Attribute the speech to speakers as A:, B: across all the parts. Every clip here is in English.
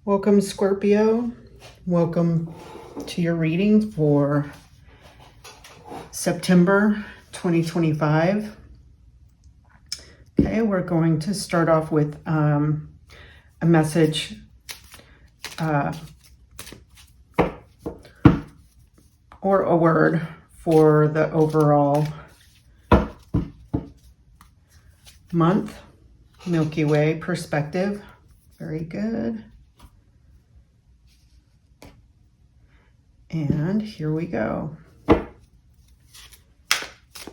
A: Welcome, Scorpio. Welcome to your reading for September 2025. Okay, we're going to start off with a message or a word for the overall month. Milky Way perspective. Very good. And here we go.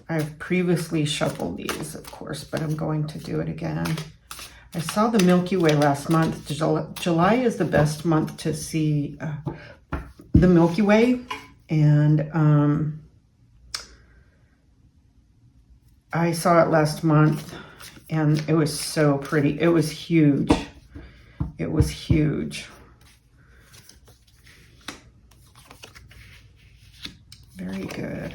A: I've previously shuffled these, of course, but I'm going to do it again. I saw the Milky Way last month. July is the best month to see the Milky Way. And I saw it last month, and it was so pretty. It was huge. It was huge. Very good.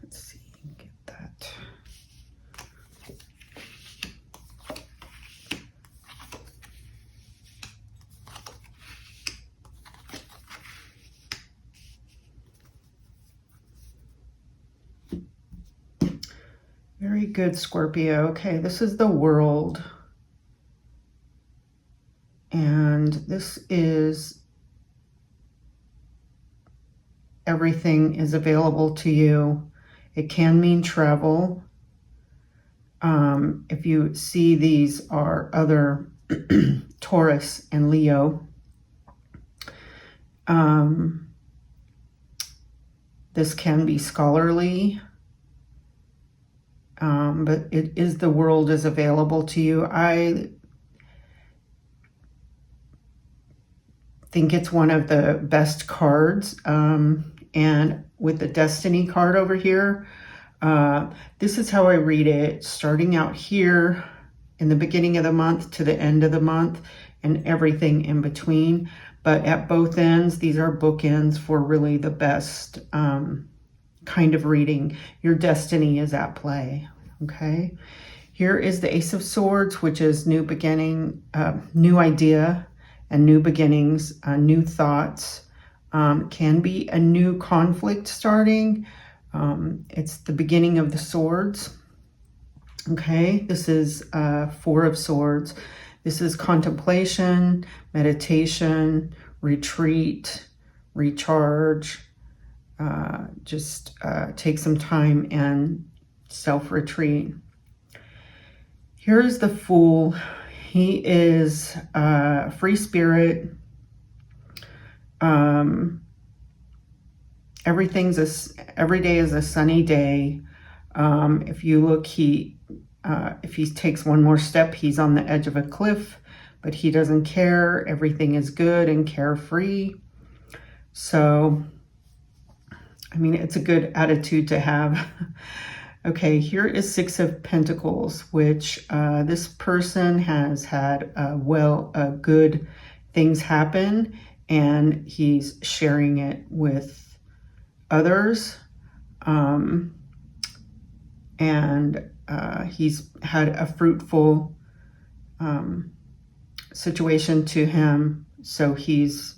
A: Let's see, get that. Very good, Scorpio. Okay, this is the world. And this is everything is available to you. It can mean travel. If you see, these are other Taurus and Leo. This can be scholarly, but it is the world is available to you. I think it's one of the best cards. And with the Destiny card over here, this is how I read it, starting out here in the beginning of the month to the end of the month and everything in between. But at both ends, these are bookends for really the best kind of reading. Your destiny is at play, okay? Here is the Ace of Swords, which is new beginning, new idea, and new beginnings, new thoughts. Can be a new conflict starting. It's the beginning of the swords. Okay, this is Four of Swords. This is contemplation, meditation, retreat, recharge. Just take some time and self-retreat. Here's the Fool. He is a free spirit. Every day is a sunny day. If you look, if he takes one more step, he's on the edge of a cliff, but he doesn't care. Everything is good and carefree. So, I mean, it's a good attitude to have. Okay, here is Six of Pentacles, which this person has had good things happen, and he's sharing it with others. He's had a fruitful situation to him, so he's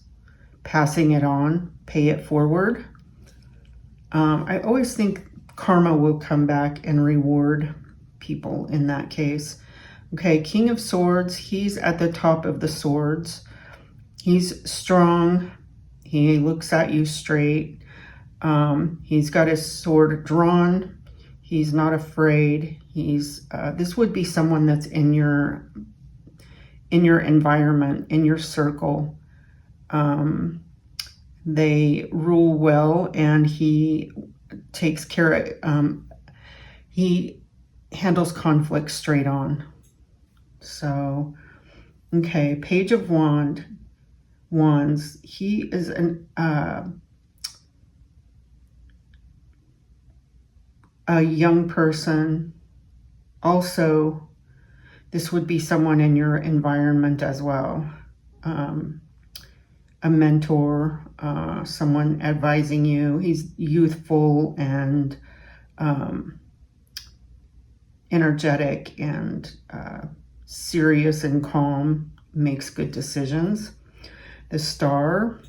A: passing it on, pay it forward. I always think karma will come back and reward people in that case. Okay, King of Swords, he's at the top of the swords. He's strong. He looks at you straight. He's got his sword drawn. He's not afraid. This would be someone that's in your environment, in your circle. They rule well, and he takes care of, he handles conflict straight on. So, okay, Page of Wands. He is a young person. Also, this would be someone in your environment as well. A mentor, someone advising you. He's youthful and energetic and serious and calm. makes good decisions. The Star.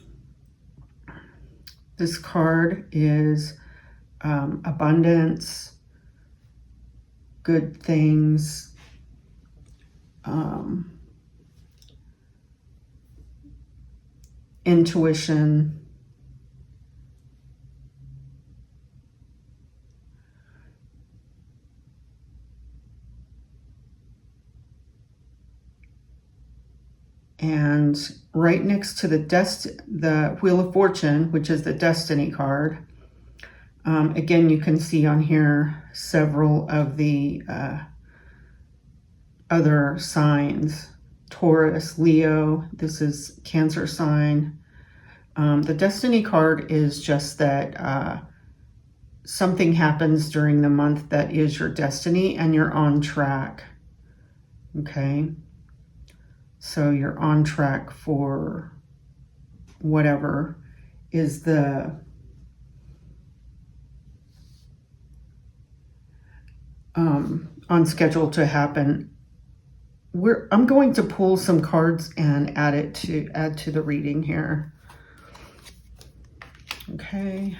A: This card is abundance, good things, intuition, and right next to the Wheel of Fortune, which is the Destiny card, again, you can see on here several of the other signs. Taurus, Leo, this is Cancer sign. The Destiny card is just that something happens during the month that is your destiny and you're on track. Okay? So you're on track for whatever is the on schedule to happen. I'm going to pull some cards and add to the reading here. Okay.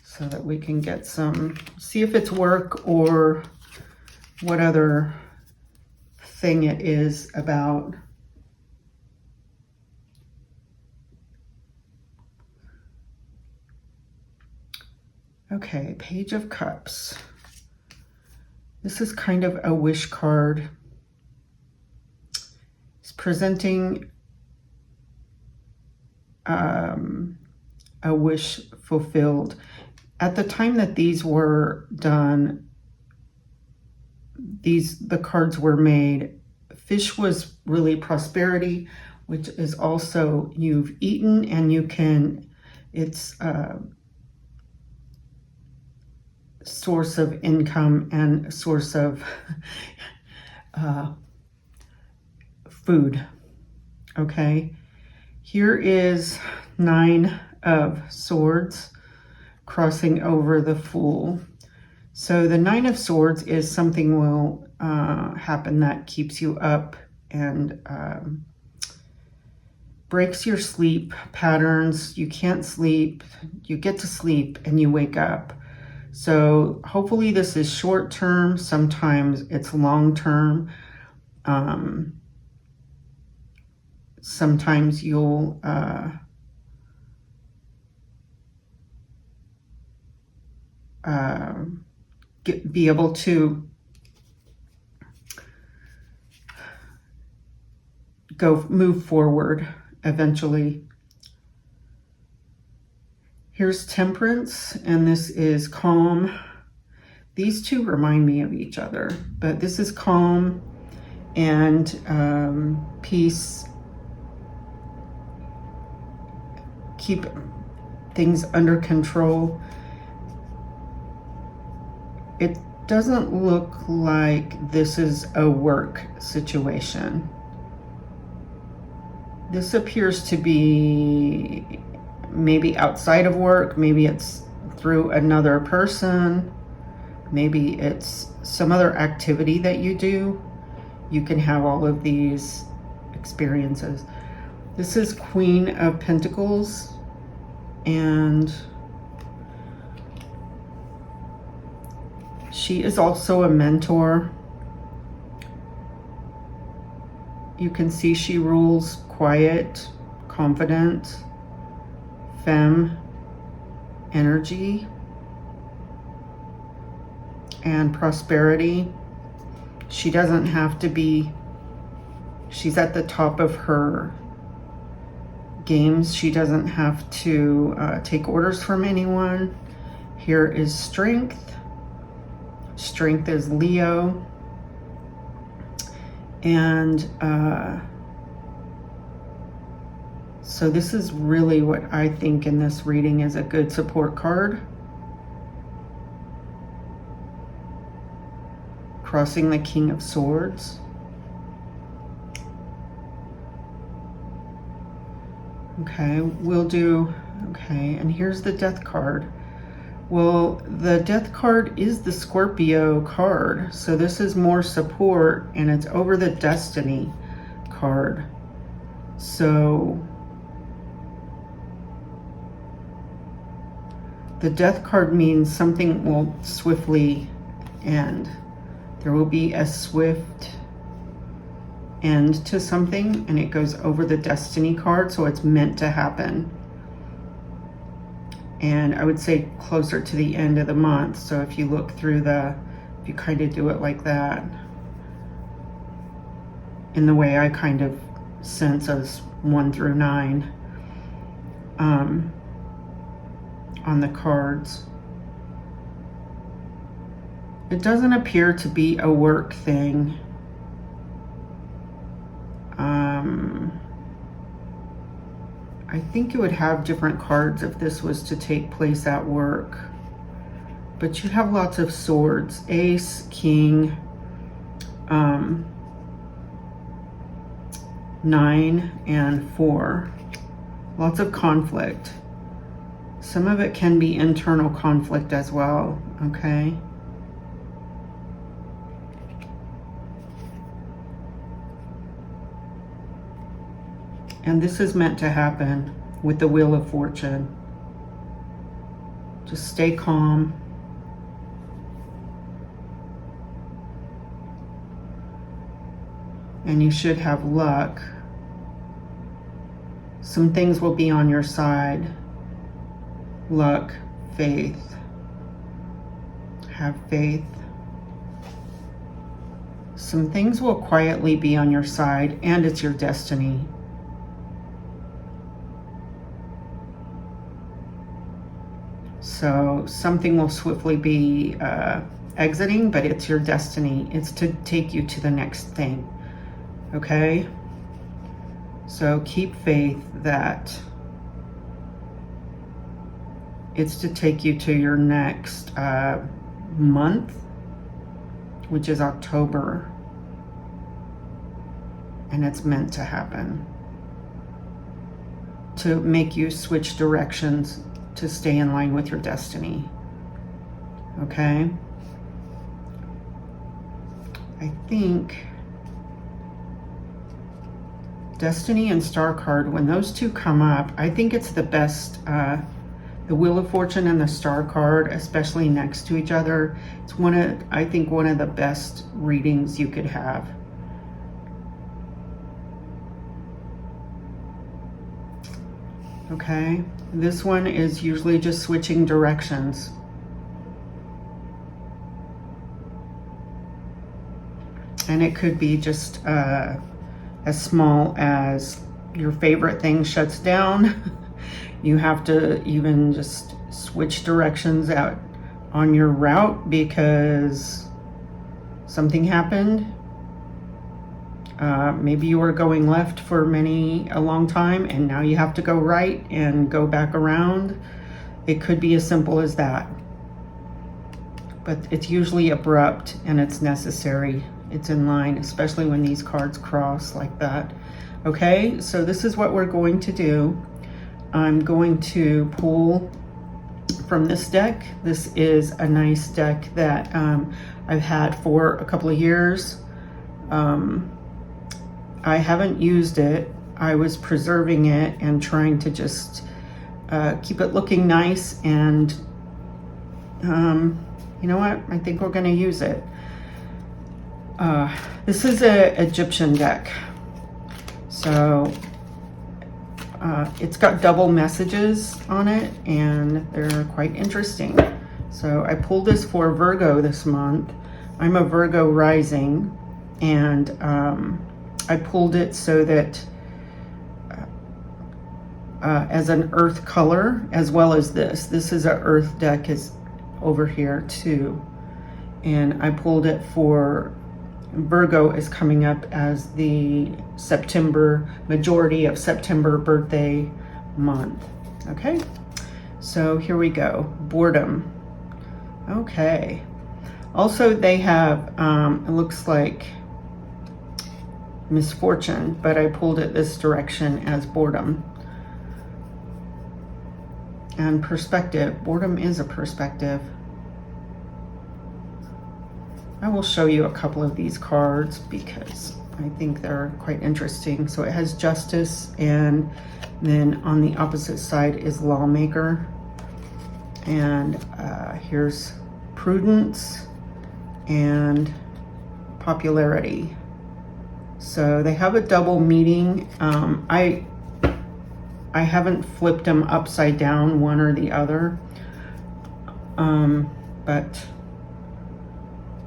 A: So that we can get see if it's work or what other thing it is about. Okay, Page of Cups. This is kind of a wish card. It's presenting a wish fulfilled. At the time that these were done, the cards were made, fish was really prosperity, which is also you've eaten and it's source of income and source of food. Okay, here is 9 of Swords crossing over the Fool. So the 9 of Swords is something will happen that keeps you up and breaks your sleep patterns. You can't sleep, you get to sleep and you wake up. So hopefully this is short term, sometimes it's long term. Sometimes you'll be able to move forward eventually. Here's Temperance, and this is Calm. These two remind me of each other, but this is Calm and Peace. Keep things under control. It doesn't look like this is a work situation. This appears to be maybe outside of work, maybe it's through another person, maybe it's some other activity that you do. You can have all of these experiences. This is Queen of Pentacles, and she is also a mentor. You can see she rules quiet, confident, femme energy, and prosperity. She doesn't have to be, she's at the top of her games. She doesn't have to take orders from anyone. Here is Strength. Strength is Leo. And so this is really what I think in this reading is a good support card. Crossing the King of Swords. Okay, we'll do, okay, and here's the Death card. Well, the Death card is the Scorpio card. So this is more support, and it's over the Destiny card. So the Death card means something will swiftly end. There will be a swift end to something, and it goes over the Destiny card, so it's meant to happen. And I would say closer to the end of the month. So if you look through if you kind of do it like that, in the way I kind of sense as 1 through 9 on the cards. It doesn't appear to be a work thing. I think you would have different cards if this was to take place at work. But you have lots of swords. Ace, King, 9 and 4. Lots of conflict. Some of it can be internal conflict as well, okay? And this is meant to happen with the Wheel of Fortune. Just stay calm. And you should have luck. Some things will be on your side. Luck, faith. Have faith. Some things will quietly be on your side, and it's your destiny. So something will swiftly be exiting, but it's your destiny. It's to take you to the next thing, okay? So keep faith that it's to take you to your next month, which is October, and it's meant to happen to make you switch directions to stay in line with your destiny. Okay? I think Destiny and Star card, when those two come up, I think it's the best. The Wheel of Fortune and the Star card, especially next to each other, it's I think one of the best readings you could have. Okay, this one is usually just switching directions. And it could be just as small as your favorite thing shuts down. You have to even just switch directions out on your route because something happened. Maybe you were going left for a long time, and now you have to go right and go back around. It could be as simple as that. But it's usually abrupt and it's necessary. It's in line, especially when these cards cross like that. Okay, so this is what we're going to do. I'm going to pull from this deck. This is a nice deck that I've had for a couple of years. I haven't used it. I was preserving it and trying to just keep it looking nice, and you know what? I think we're going to use it. This is an Egyptian deck. So it's got double messages on it, and they're quite interesting. So I pulled this for Virgo this month. I'm a Virgo rising, and I pulled it so that as an earth color, as well as this. This is an earth deck is over here too. And I pulled it for Virgo is coming up as the majority of September birthday month. Okay, so here we go. Boredom. Okay. Also, they have, it looks like misfortune, but I pulled it this direction as boredom. And perspective. Boredom is a perspective. I will show you a couple of these cards because I think they're quite interesting. So it has Justice, and then on the opposite side is Lawmaker. And here's Prudence and Popularity. So they have a double meaning. I haven't flipped them upside down, one or the other. But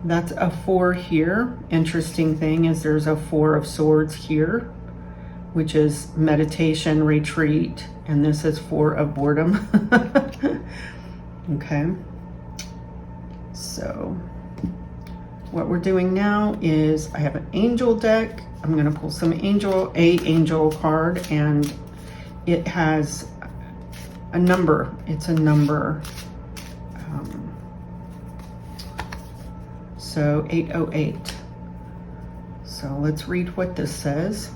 A: that's a 4 here. Interesting thing is there's a 4 of Swords here, which is meditation, retreat, and this is 4 of boredom. Okay. So what we're doing now is I have an angel deck. I'm going to pull some angel card, and it has a number. It's a number. So 808. So let's read what this says.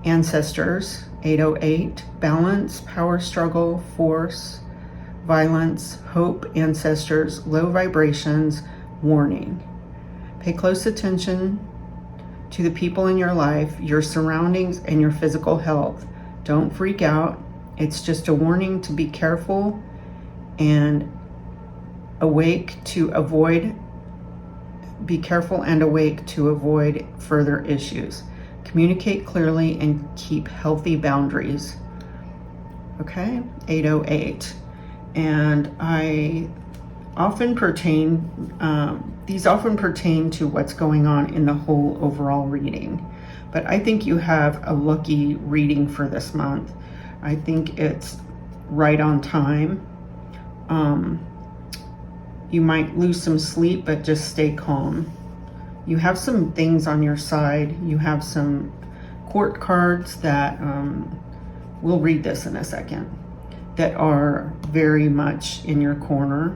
A: Ancestors, 808, balance, power struggle, force, violence, hope, ancestors, low vibrations, warning. Pay close attention to the people in your life, your surroundings, and your physical health. Don't freak out. It's just a warning to be careful and awake to avoid. Be careful and awake to avoid further issues. Communicate clearly and keep healthy boundaries. Okay, 808. And I often these often pertain to what's going on in the whole overall reading. But I think you have a lucky reading for this month. I think it's right on time. You might lose some sleep, but just stay calm. You have some things on your side. You have some court cards that, we'll read this in a second, that are very much in your corner.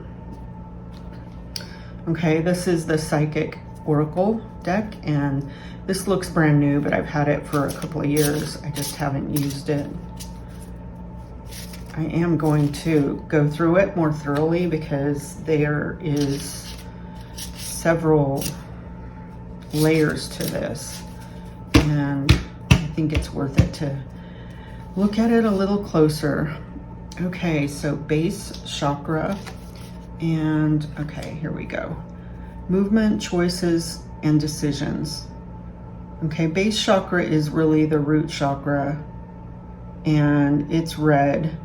A: Okay, this is the Psychic Oracle deck, and this looks brand new, but I've had it for a couple of years. I just haven't used it. I am going to go through it more thoroughly because there is several layers to this, and I think it's worth it to look at it a little closer. Okay, so base chakra, and okay, here we go. Movement, choices, and decisions. Okay, base chakra is really the root chakra, and it's red.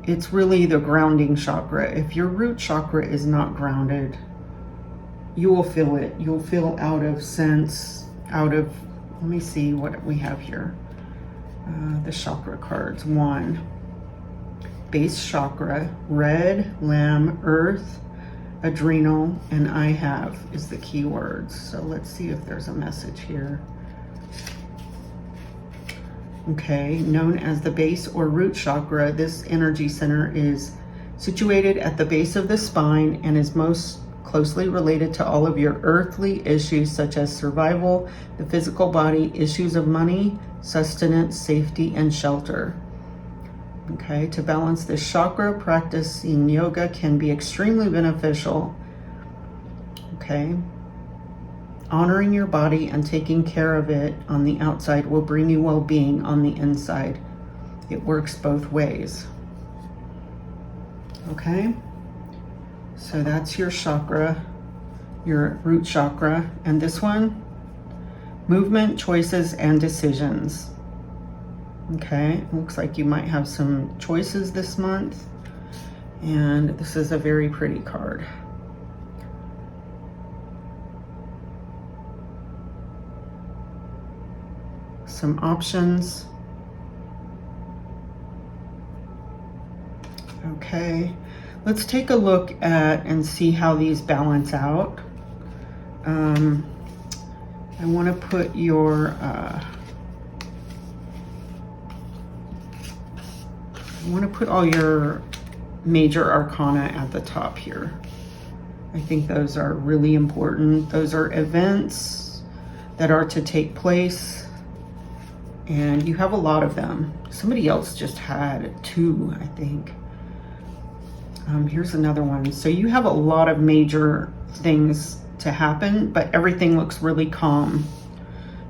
A: It's really the grounding chakra. If your root chakra is not grounded, you will feel it. You'll feel out of sense, out of, let me see what we have here. The chakra cards. 1, base chakra, red, lamb, earth, adrenal, and I have is the key words. So let's see if there's a message here. Okay, known as the base or root chakra, this energy center is situated at the base of the spine and is most closely related to all of your earthly issues such as survival, the physical body, issues of money, sustenance, safety, and shelter. Okay, to balance this chakra, practicing yoga can be extremely beneficial. Okay. Honoring your body and taking care of it on the outside will bring you well-being on the inside. It works both ways. Okay, so that's your chakra, your root chakra. And this one, movement, choices, and decisions. Okay, looks like you might have some choices this month. And this is a very pretty card. Some options. Okay, let's take a look at and see how these balance out. I want to put your all your major arcana at the top here. I think those are really important. Those are events that are to take place. And you have a lot of them. Somebody else just had 2, I think. Here's another one. So you have a lot of major things to happen, but everything looks really calm,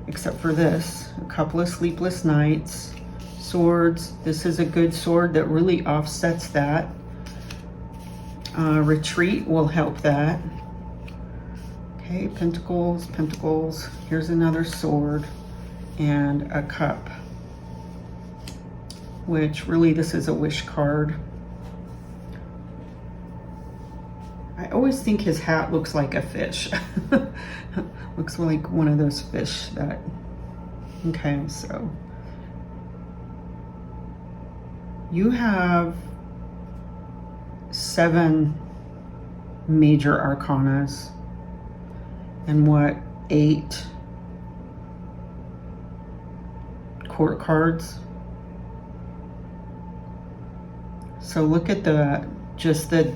A: except for this. A couple of sleepless nights. Swords. This is a good sword that really offsets that. Retreat will help that. Okay, Pentacles, Pentacles. Here's another sword and a cup, which really this is a wish card. I always think his hat looks like a fish. Looks like one of those fish that, okay, so you have 7 major arcanas and what, 8 court cards. So look at just the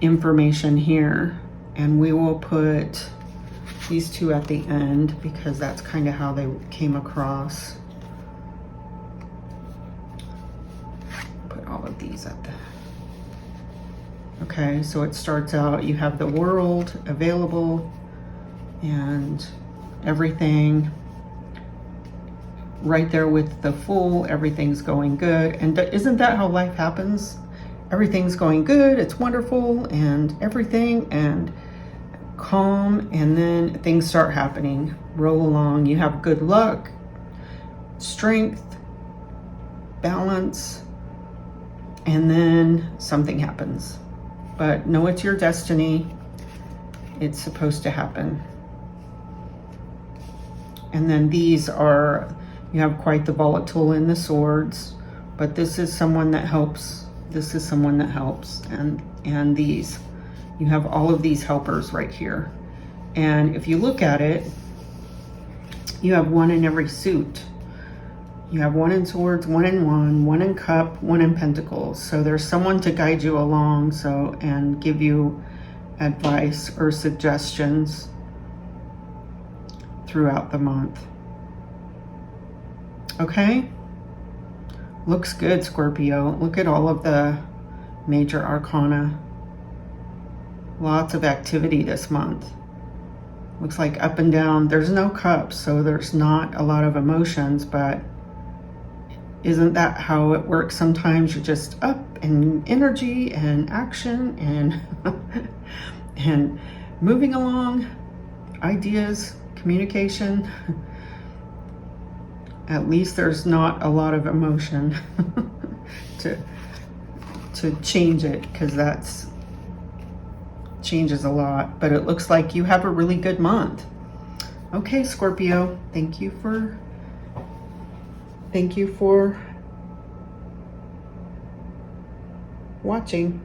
A: information here, and we will put these 2 at the end because that's kind of how they came across. Put all of these at the, okay, so it starts out, you have the world available and everything right there with the Fool. Everything's going good. And isn't that how life happens? Everything's going good, it's wonderful and everything, and calm, and then things start happening. Roll along. You have good luck, strength, balance, and then something happens. But know it's your destiny. It's supposed to happen. And then these are, you have quite the volatile in the swords, but this is someone that helps. This is someone that helps. And these, you have all of these helpers right here. And if you look at it, you have 1 in every suit. You have 1 in swords, 1 in wand, 1 in cup, 1 in pentacles. So there's someone to guide you along, so, and give you advice or suggestions throughout the month. Okay? Looks good, Scorpio. Look at all of the major arcana. Lots of activity this month. Looks like up and down. There's no cups, so there's not a lot of emotions, but isn't that how it works? Sometimes you're just up in energy and action and and moving along, ideas, communication. At least there's not a lot of emotion to change it, because that's changes a lot. But it looks like you have a really good month. Okay, Scorpio, thank you for watching.